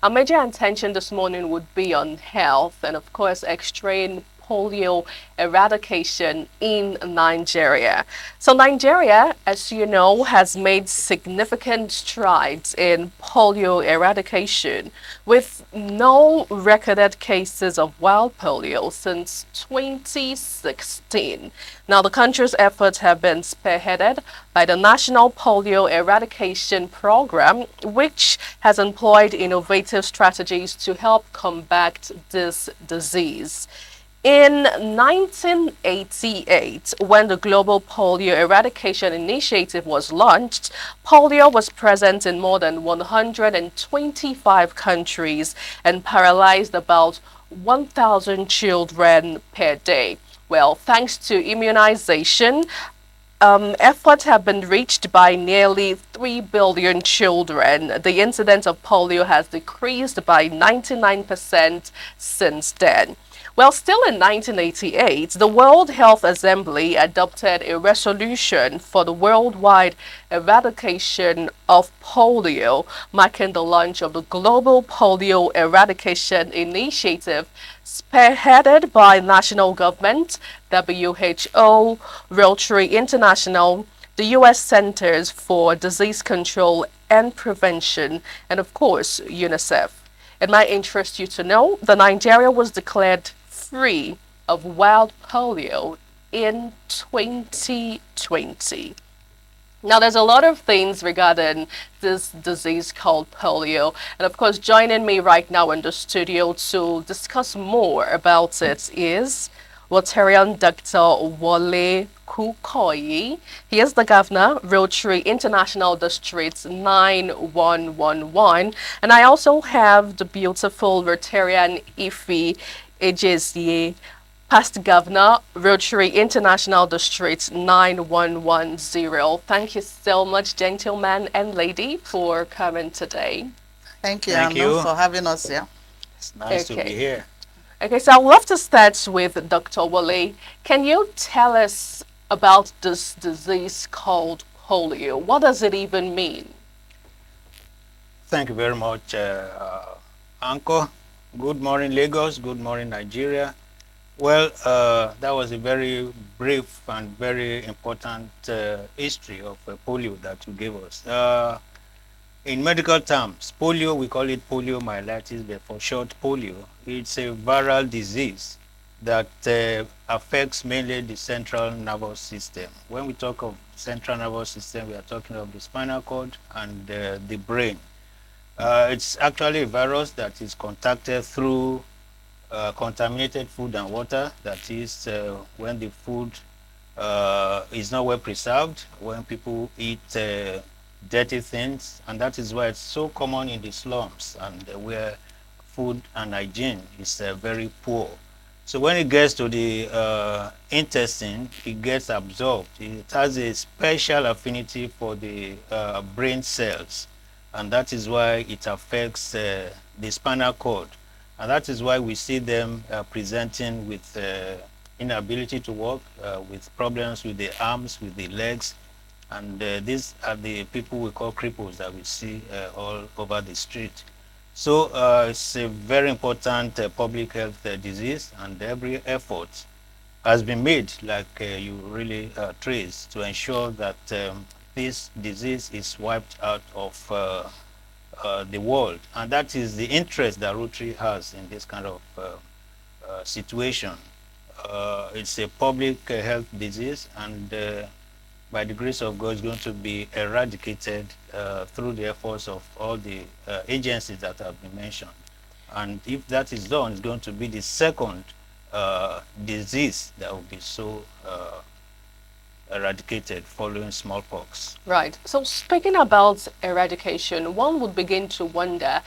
Our major attention this morning would be on health and, of course, extreme polio eradication in Nigeria. So Nigeria, as you know, has made significant strides in polio eradication with no recorded cases of wild polio since 2016. Now, the country's efforts have been spearheaded by the National Polio Eradication Program, which has employed innovative strategies to help combat this disease. In 1988, when the Global Polio Eradication Initiative was launched, polio was present in more than 125 countries and paralyzed about 1,000 children per day. Well, thanks to immunization, efforts have been reached by nearly 3 billion children. The incidence of polio has decreased by 99% since then. Well, still in 1988, the World Health Assembly adopted a resolution for the worldwide eradication of polio, marking the launch of the Global Polio Eradication Initiative, spearheaded by national government, WHO, Rotary International, the U.S. Centers for Disease Control and Prevention, and of course, UNICEF. It might interest you to know that Nigeria was declared free of wild polio in 2020. Now, there's a lot of things regarding this disease called polio. And of course, joining me right now in the studio to discuss more about it is Rotarian Dr. Wole Kukoyi. He is the governor, Rotary International District 9111. And I also have the beautiful Rotarian Ife Ejezie, past governor, Rotary International District 9110. Thank you so much, gentlemen and lady, for coming today. Thank you, Thank Anna, you. for having us here. It's nice to be Okay. here. Okay, so I'd love to start with Dr. Wole. Can you tell us about this disease called polio? What does it even mean? Thank you very much, Uncle. Good morning, Lagos. Good morning, Nigeria. Well, that was a very brief and very important history of polio that you gave us. In medical terms, polio, we call it poliomyelitis, but for short, polio. It's a viral disease that affects mainly the central nervous system. When we talk of central nervous system, we are talking of the spinal cord and the brain. It's actually a virus that is contacted through contaminated food and water. That is, when the food is not well preserved, when people eat dirty things, and that is why it's so common in the slums and where food and hygiene is very poor. So when it gets to the intestine, it gets absorbed. It has a special affinity for the brain cells, and that is why it affects the spinal cord. And that is why we see them presenting with inability to walk, with problems with the arms, with the legs. And these are the people we call cripples that we see all over the street. So it's a very important public health disease, and every effort has been made, like you really trace, to ensure that this disease is wiped out of the world. And that is the interest that Rotary has in this kind of situation. It's a public health disease, and by the grace of God, it's going to be eradicated through the efforts of all the agencies that have been mentioned. And if that is done, it's going to be the second disease that will be so eradicated following smallpox. Right. So speaking about eradication, one would begin to wonder,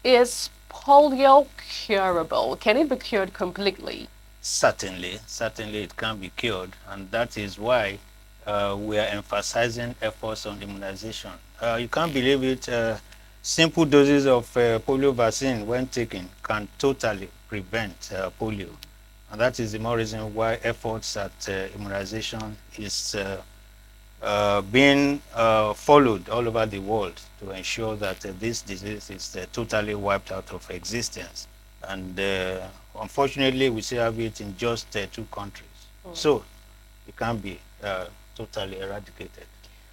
is polio curable? Can it be cured completely? Certainly it can be cured, and that is why we are emphasizing efforts on immunization. You can't believe it, simple doses of polio vaccine when taken can totally prevent polio. And that is the more reason why efforts at immunization is being followed all over the world to ensure that this disease is totally wiped out of existence. And unfortunately, we still have it in just 2 countries. So it can't be totally eradicated.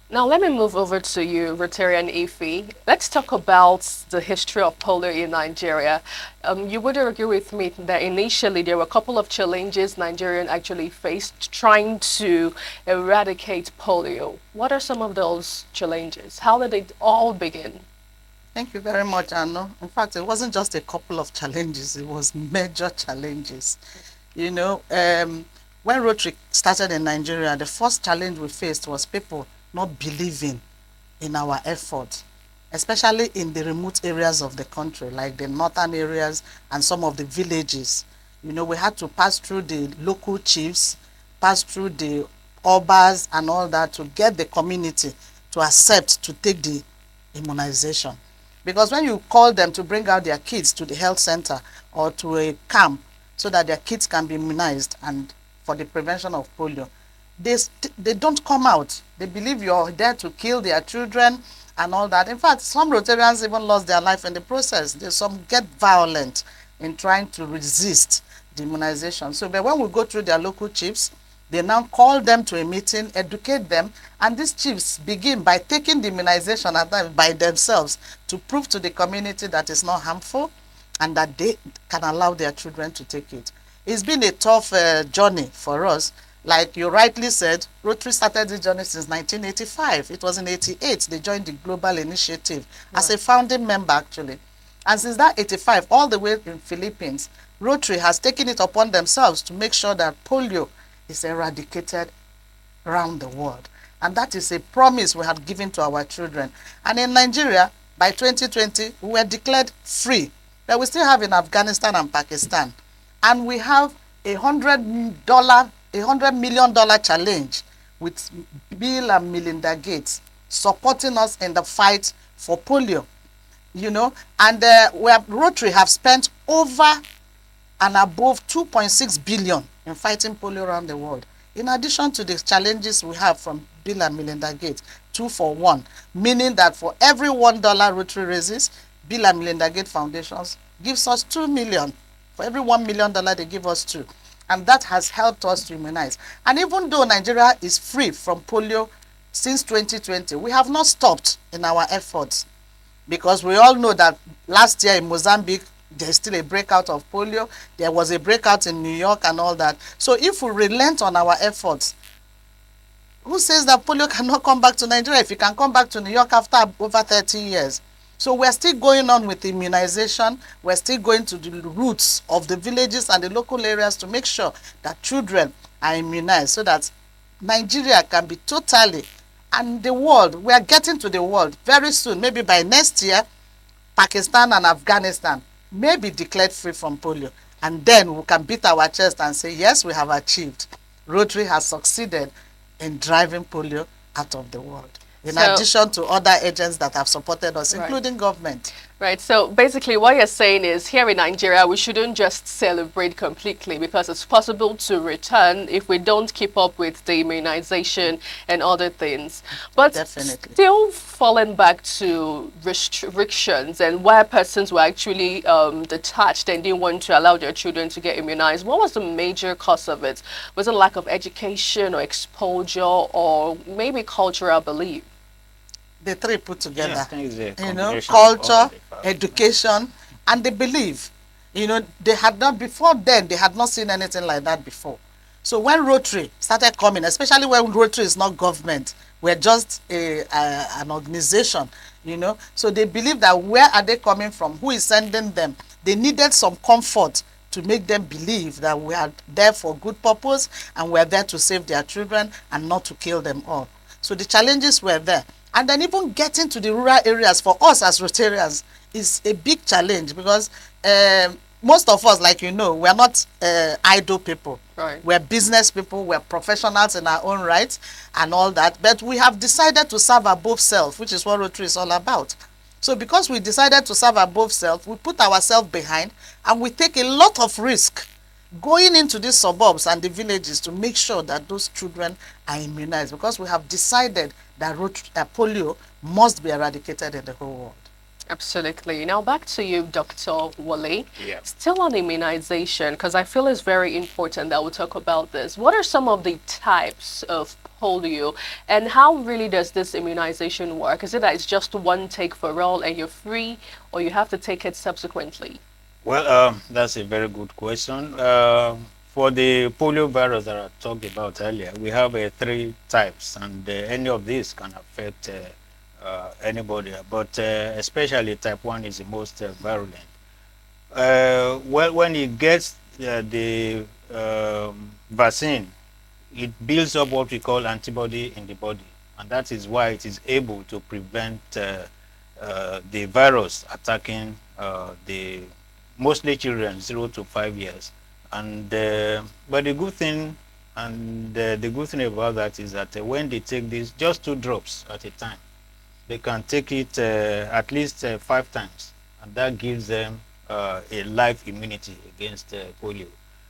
Now let me move over to you, Rotary and Ife. Let's talk about the history of polio in Nigeria. You would agree with me that initially there were a couple of challenges Nigerians actually faced trying to eradicate polio. What are some of those challenges? How did it all begin? Thank you very much, Anno. In fact, it wasn't just a couple of challenges, it was major challenges. You know, when Rotary started in Nigeria, the first challenge we faced was people not believing in our efforts, especially in the remote areas of the country, like the northern areas and some of the villages. You know, we had to pass through the local chiefs, pass through the obas and all that to get the community to accept to take the immunization. Because when you call them to bring out their kids to the health center or to a camp so that their kids can be immunized and for the prevention of polio, they don't come out. They believe you're there to kill their children and all that. In fact, some Rotarians even lost their life in the process. Some get violent in trying to resist the immunization. So but when we go through their local chiefs, they now call them to a meeting, educate them, and these chiefs begin by taking the immunization at them by themselves to prove to the community that it's not harmful and that they can allow their children to take it. It's been a tough journey for us. Like you rightly said, Rotary started this journey since 1985. It was in 88 they joined the global initiative as a founding member actually. And since that 85, all the way in Philippines, Rotary has taken it upon themselves to make sure that polio is eradicated around the world. And that is a promise we had given to our children. And in Nigeria, by 2020, we were declared free. But we still have in Afghanistan and Pakistan. And we have $100 million challenge with Bill and Melinda Gates supporting us in the fight for polio. You know, and Rotary have spent over and above 2.6 billion in fighting polio around the world. In addition to the challenges we have from Bill and Melinda Gates, 2 for 1, meaning that for every $1 Rotary raises, Bill and Melinda Gates Foundations gives us 2 million. For every $1 million they give us 2. And that has helped us to immunize. And even though Nigeria is free from polio since 2020, we have not stopped in our efforts. Because we all know that last year in Mozambique, there's still a breakout of polio. There was a breakout in New York and all that. So if we relent on our efforts, who says that polio cannot come back to Nigeria if it can come back to New York after over 30 years? So we're still going on with immunization. We're still going to the roots of the villages and the local areas to make sure that children are immunized so that Nigeria can be totally, and the world, we are getting to the world very soon, maybe by next year, Pakistan and Afghanistan may be declared free from polio. And then we can beat our chest and say, yes, we have achieved. Rotary has succeeded in driving polio out of the world. In addition to other agents that have supported us, including government. Right. So basically what you're saying is here in Nigeria, we shouldn't just celebrate completely because it's possible to return if we don't keep up with the immunization and other things. But definitely, still falling back to restrictions and where persons were actually detached and didn't want to allow their children to get immunized. What was the major cause of it? Was it lack of education or exposure or maybe cultural belief? The three put together, you know, culture, education, and the belief. You know, they had not, before then, they had not seen anything like that before. So when Rotary started coming, especially when Rotary is not government, we're just an organization, you know. So they believe that where are they coming from? Who is sending them? They needed some comfort to make them believe that we are there for good purpose and we're there to save their children and not to kill them all. So the challenges were there. And then even getting to the rural areas for us as Rotarians is a big challenge because most of us, like you know, we're not idle people. Right. We're business people, we're professionals in our own right and all that. But we have decided to serve above self, which is what Rotary is all about. So because we decided to serve above self, we put ourselves behind and we take a lot of risk going into the suburbs and the villages to make sure that those children are immunized, because we have decided that polio must be eradicated in the whole world. Absolutely. Now back to you, Dr. Wale. Yeah. Still on immunization, because I feel it's very important that we talk about this. What are some of the types of polio, and how really does this immunization work? Is it that it's just one take for all and you're free, or you have to take it subsequently? Well, that's a very good question. For the polio virus that I talked about earlier, we have three types, and any of these can affect anybody, but especially type 1 is the most virulent. Well, when it gets the vaccine, it builds up what we call antibody in the body, and that is why it is able to prevent the virus attacking the mostly children 0 to 5 years. And but the good thing about that is that when they take this just 2 drops at a time, they can take it at least 5 times, and that gives them a life immunity against polio.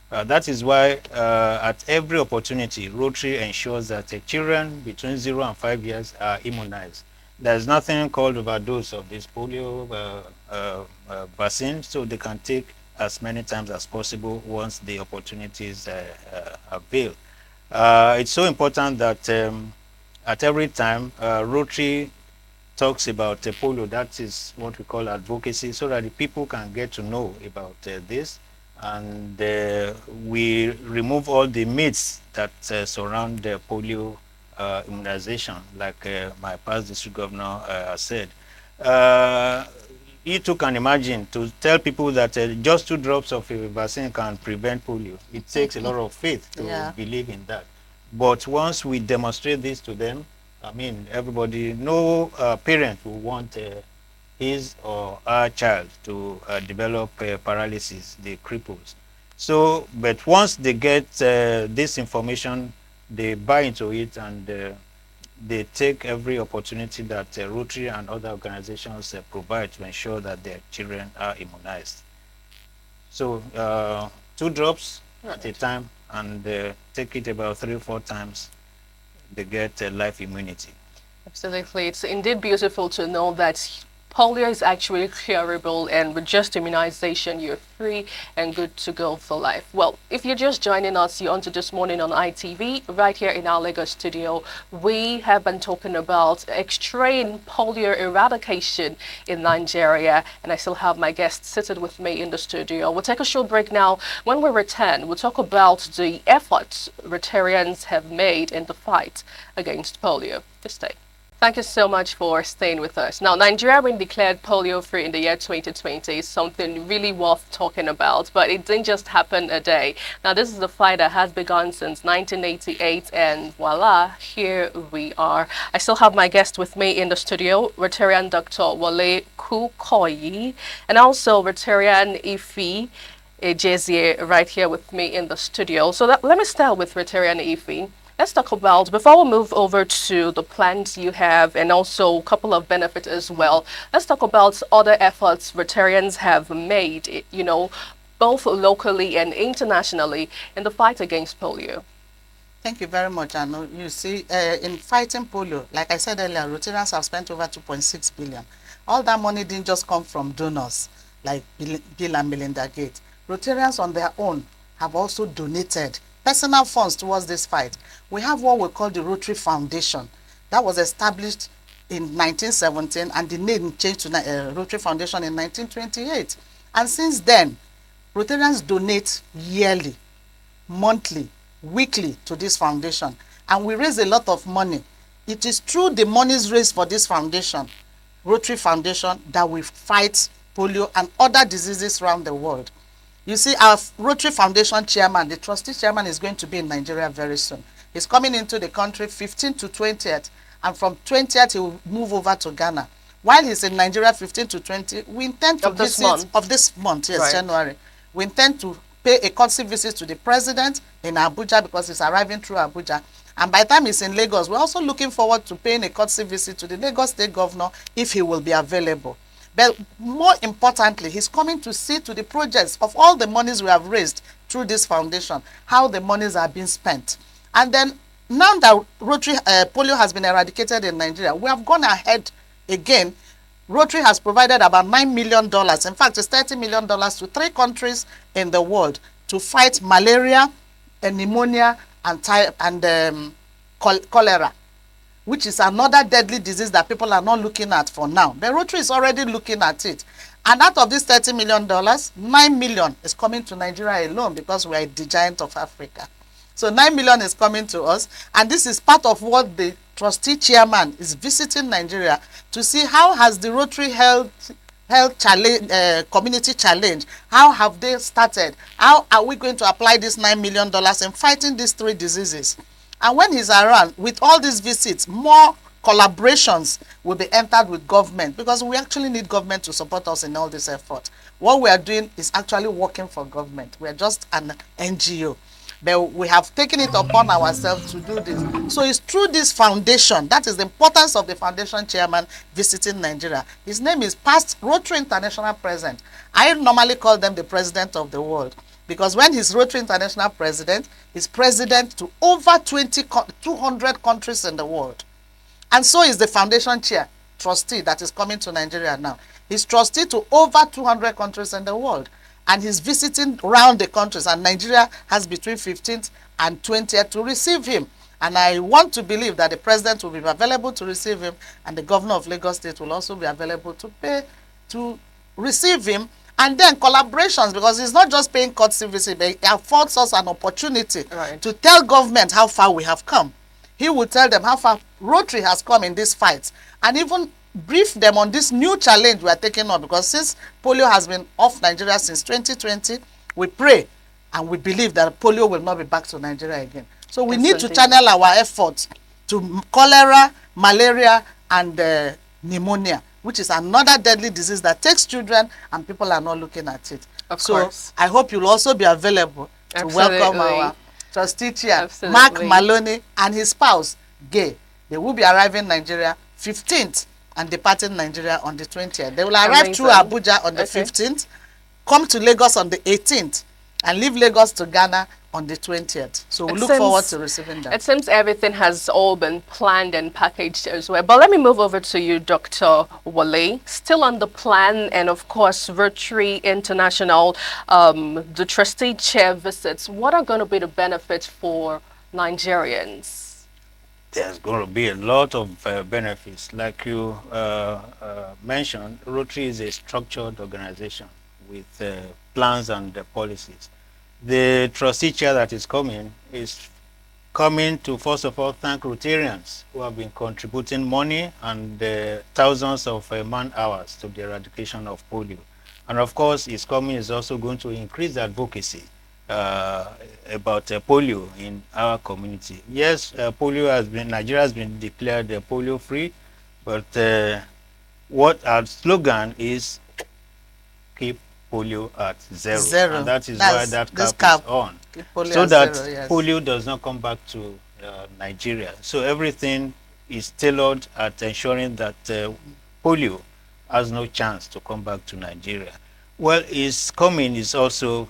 That is why at every opportunity, Rotary ensures that children between 0 and 5 years are immunized. There's nothing called overdose of this polio vaccine, so they can take as many times as possible once the opportunities avail. It's so important that at every time Rotary talks about polio, that is what we call advocacy, so that the people can get to know about this, and we remove all the myths that surround the polio immunization, like my past district governor said. You too can imagine to tell people that just 2 drops of a vaccine can prevent polio. It takes a lot of faith to believe in that. But once we demonstrate this to them, I mean, everybody, no parent will want his or her child to develop paralysis, the cripples. So, but once they get this information, they buy into it, and they take every opportunity that Rotary and other organizations provide to ensure that their children are immunized. So 2 drops at a time, and take it about 3 or 4 times, they get life immunity. Absolutely. It's indeed beautiful to know that polio is actually curable, and with just immunization, you're free and good to go for life. Well, if you're just joining us, you're on to This Morning on ITV, right here in our Lagos studio. We have been talking about extreme polio eradication in Nigeria, and I still have my guests seated with me in the studio. We'll take a short break now. When we return, we'll talk about the efforts Rotarians have made in the fight against polio. Just stay. Thank you so much for staying with us. Now, Nigeria being declared polio-free in the year 2020 is something really worth talking about, but it didn't just happen a day. Now, this is a fight that has begun since 1988, and voila, here we are. I still have my guest with me in the studio, Rotarian Dr. Wale Kukoyi, and also Rotarian Ifi Ejezie right here with me in the studio. So let me start with Rotarian Ifi. Let's talk about, before we move over to the plans you have and also a couple of benefits as well, let's talk about other efforts Rotarians have made, you know, both locally and internationally in the fight against polio. Thank you very much, Anu. You see, in fighting polio, like I said earlier, Rotarians have spent over 2.6 billion. All that money didn't just come from donors like Bill and Melinda Gates. Rotarians on their own have also donated personal funds towards this fight. We have what we call the Rotary Foundation. That was established in 1917, and the name changed to Rotary Foundation in 1928. And since then, Rotarians donate yearly, monthly, weekly to this foundation, and we raise a lot of money. It is through the monies raised for this foundation, Rotary Foundation, that we fight polio and other diseases around the world. You see, our Rotary Foundation chairman, the trustee chairman, is going to be in Nigeria very soon. He's coming into the country 15th to 20th, and from 20th he will move over to Ghana. While he's in Nigeria 15 to 20, we intend to visit of this month, yes, right. January. We intend to pay a courtesy visit to the president in Abuja, because he's arriving through Abuja. And by the time he's in Lagos, we're also looking forward to paying a courtesy visit to the Lagos State Governor if he will be available. But more importantly, he's coming to see to the projects of all the monies we have raised through this foundation, how the monies are being spent. And then now that Rotary polio has been eradicated in Nigeria, we have gone ahead again. Rotary has provided about $9 million. In fact, it's $30 million to 3 countries in the world to fight malaria, pneumonia, and cholera, which is another deadly disease that people are not looking at for now. The Rotary is already looking at it. And out of this $30 million, $9 million is coming to Nigeria alone because we are the giant of Africa. So $9 million is coming to us, and this is part of what the trustee chairman is visiting Nigeria to see how has the Rotary health challenge, community challenge, how have they started, how are we going to apply this $9 million in fighting these 3 diseases. And when he's around, with all these visits, more collaborations will be entered with government, because we actually need government to support us in all this effort. What we are doing is actually working for government. We are just an NGO. But we have taken it upon ourselves to do this. So it's through this foundation, that is the importance of the foundation chairman visiting Nigeria. His name is past Rotary International President. I normally call them the president of the world, because when he's Rotary International President, he's president to over 200 countries in the world. And so is the foundation chair, trustee, that is coming to Nigeria now. He's trustee to over 200 countries in the world. And he's visiting around the countries, and Nigeria has between 15th and 20th to receive him. And I want to believe that the president will be available to receive him, and the governor of Lagos State will also be available to receive him. And then collaborations, because he's not just paying courtesy visit, but it affords us an opportunity to tell government how far we have come. He will tell them how far Rotary has come in this fight, and even brief them on this new challenge we are taking on, because since polio has been off Nigeria since 2020, we pray and we believe that polio will not be back to Nigeria again. So we need to channel our efforts to cholera, malaria, and pneumonia, which is another deadly disease that takes children, and people are not looking at it. Of course. I hope you'll also be available to welcome our trustee chair, Mark Maloney, and his spouse, Gay. They will be arriving in Nigeria 15th and departing Nigeria on the 20th. They will arrive through Abuja on the 15th, come to Lagos on the 18th, and leave Lagos to Ghana on the 20th. So we look forward to receiving them. It seems everything has all been planned and packaged as well. But let me move over to you, Dr. Wale. Still on the plan, and of course, Rotary International, the trustee chair visits. What are going to be the benefits for Nigerians? There's going to be a lot of benefits. Like you mentioned, Rotary is a structured organization with plans and policies. The trustee chair that is coming to, first of all, thank Rotarians who have been contributing money and thousands of man-hours to the eradication of polio. And of course, his coming is also going to increase advocacy about polio in our community. Yes, Nigeria has been declared polio free, but what our slogan is, keep polio at zero. And that is why that cap is on, so that polio does not come back to Nigeria. So everything is tailored at ensuring that polio has no chance to come back to Nigeria. Well, his coming is also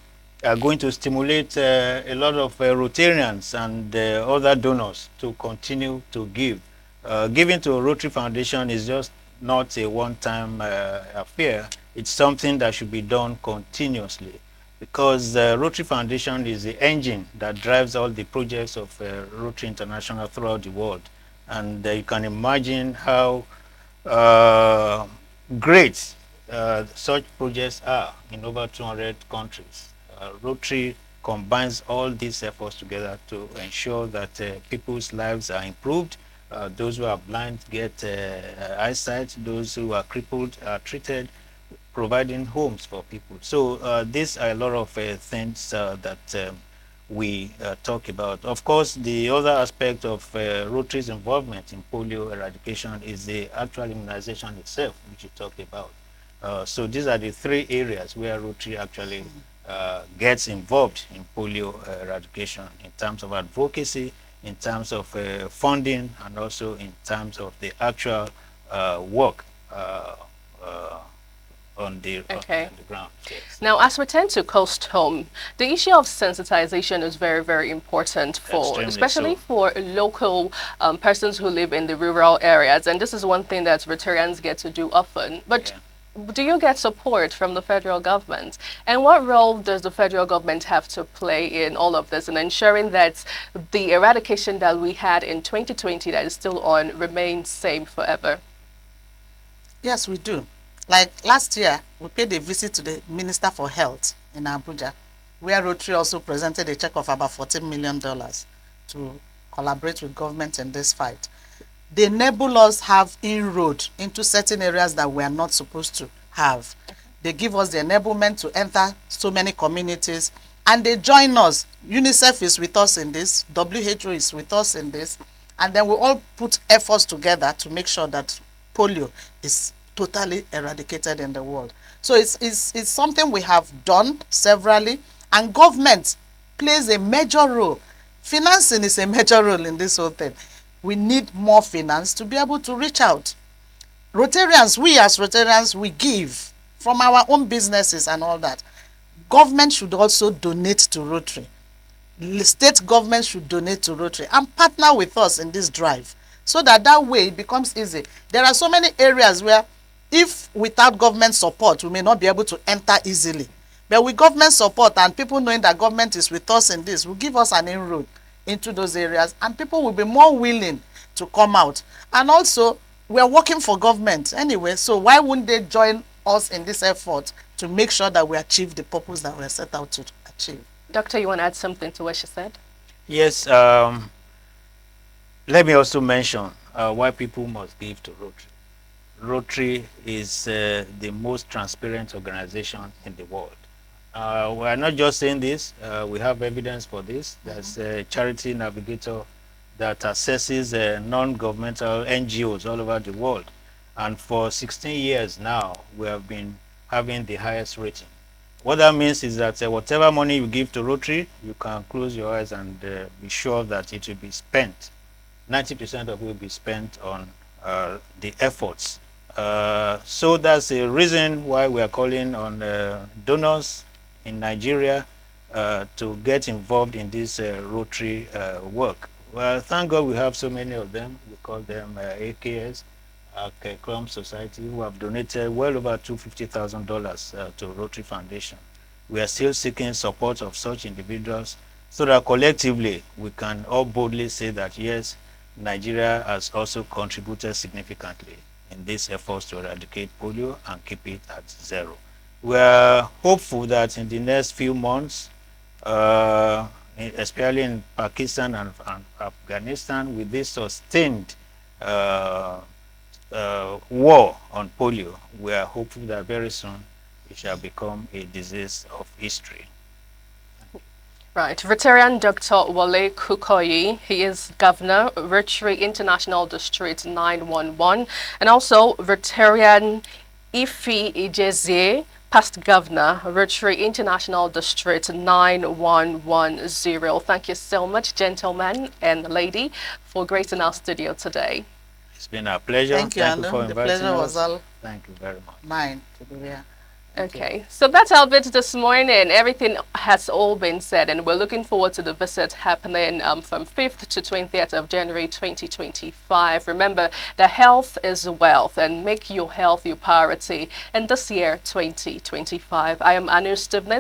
going to stimulate a lot of Rotarians and other donors to continue to give. Giving to a Rotary Foundation is just not a one-time affair. It's something that should be done continuously, because the Rotary Foundation is the engine that drives all the projects of Rotary International throughout the world. And you can imagine how great such projects are in over 200 countries. Rotary combines all these efforts together to ensure that people's lives are improved. Those who are blind get eyesight, those who are crippled are treated, providing homes for people. So these are a lot of things that we talk about. Of course, the other aspect of Rotary's involvement in polio eradication is the actual immunization itself, which you talked about. So these are the 3 areas where Rotary actually gets involved in polio eradication, in terms of advocacy, in terms of funding, and also in terms of the actual work on the ground. Yes. Now, as we tend to coast home, the issue of sensitization is very, very important for, Extremely especially so. for local persons who live in the rural areas. And this is one thing that Rotarians get to do often. But Yeah. do you get support from the federal government? And what role does the federal government have to play in all of this and ensuring that the eradication that we had in 2020 that is still on remains same forever? Yes, we do. Like last year, we paid a visit to the Minister for Health in Abuja, where Rotary also presented a check of about $14 million to collaborate with government in this fight. They enable us have inroad into certain areas that we are not supposed to have. They give us the enablement to enter so many communities, and they join us. UNICEF is with us in this, WHO is with us in this, and then we all put efforts together to make sure that polio is totally eradicated in the world. So it's something we have done severally, and government plays a major role. Financing is a major role in this whole thing. We need more finance to be able to reach out. Rotarians, we as Rotarians, we give from our own businesses and all that. Government should also donate to Rotary. State government should donate to Rotary and partner with us in this drive, so that way it becomes easy. There are so many areas where if without government support we may not be able to enter easily, but with government support and people knowing that government is with us in this will give us an inroad into those areas, and people will be more willing to come out. And also, we are working for government anyway, so why wouldn't they join us in this effort to make sure that we achieve the purpose that we are set out to achieve? Doctor, you want to add something to what she said? Yes. Let me also mention why people must give to Rotary. Rotary is the most transparent organization in the world. We are not just saying this, we have evidence for this. There's a charity navigator that assesses non-governmental NGOs all over the world. And for 16 years now, we have been having the highest rating. What that means is that whatever money you give to Rotary, you can close your eyes and be sure that it will be spent. 90% of it will be spent on the efforts. So that's a reason why we are calling on donors in Nigeria to get involved in this Rotary work. Well, thank God we have so many of them. We call them AKS, Clump Society, who have donated well over $250,000 to Rotary Foundation. We are still seeking support of such individuals so that collectively we can all boldly say that yes, Nigeria has also contributed significantly in these efforts to eradicate polio and keep it at zero. We are hopeful that in the next few months, especially in Pakistan and Afghanistan, with this sustained war on polio, we are hopeful that very soon it shall become a disease of history. Right. Rotarian Dr. Wale Kukoyi, he is Governor, Rotary International District 911, and also Rotarian Ifi Ijezie, past Governor, Rotary International District 9110. Thank you so much, gentlemen and lady, for gracing our studio today. It's been a pleasure. Thank you, Anu. for The inviting pleasure was us. all Thank you very much. mine to be here. Thank you. Okay, so that's our bit this morning. Everything has all been said, and we're looking forward to the visit happening from 5th to 20th of January 2025. Remember, the health is wealth, and make your health your priority in this year 2025. I am Anu Stibness.